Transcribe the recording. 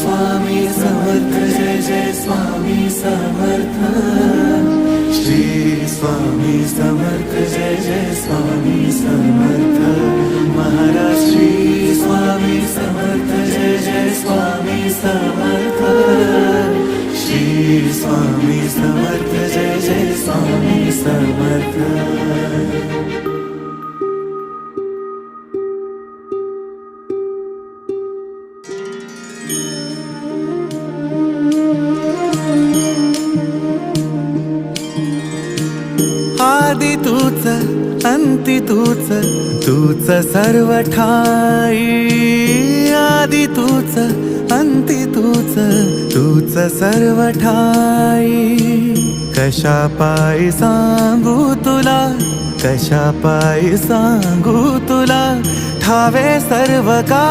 स्वामी समर्थ जय जय स्वामी समर्थ श्री स्वामी समर्थ जय जय स्वामी समर्थ महाराज श्री स्वामी समर्थ जय जय स्वामी समर्थ श्री स्वामी समर्थ जय जय स्वामी समर्थ। आदि तूच अंती तूच तूच सर्व ठाई आदि तूच अंती तूच तूच सर्व ठाई कशा पायी सांगू तुला कशा पायी सांगू तुला ठावे सर्व का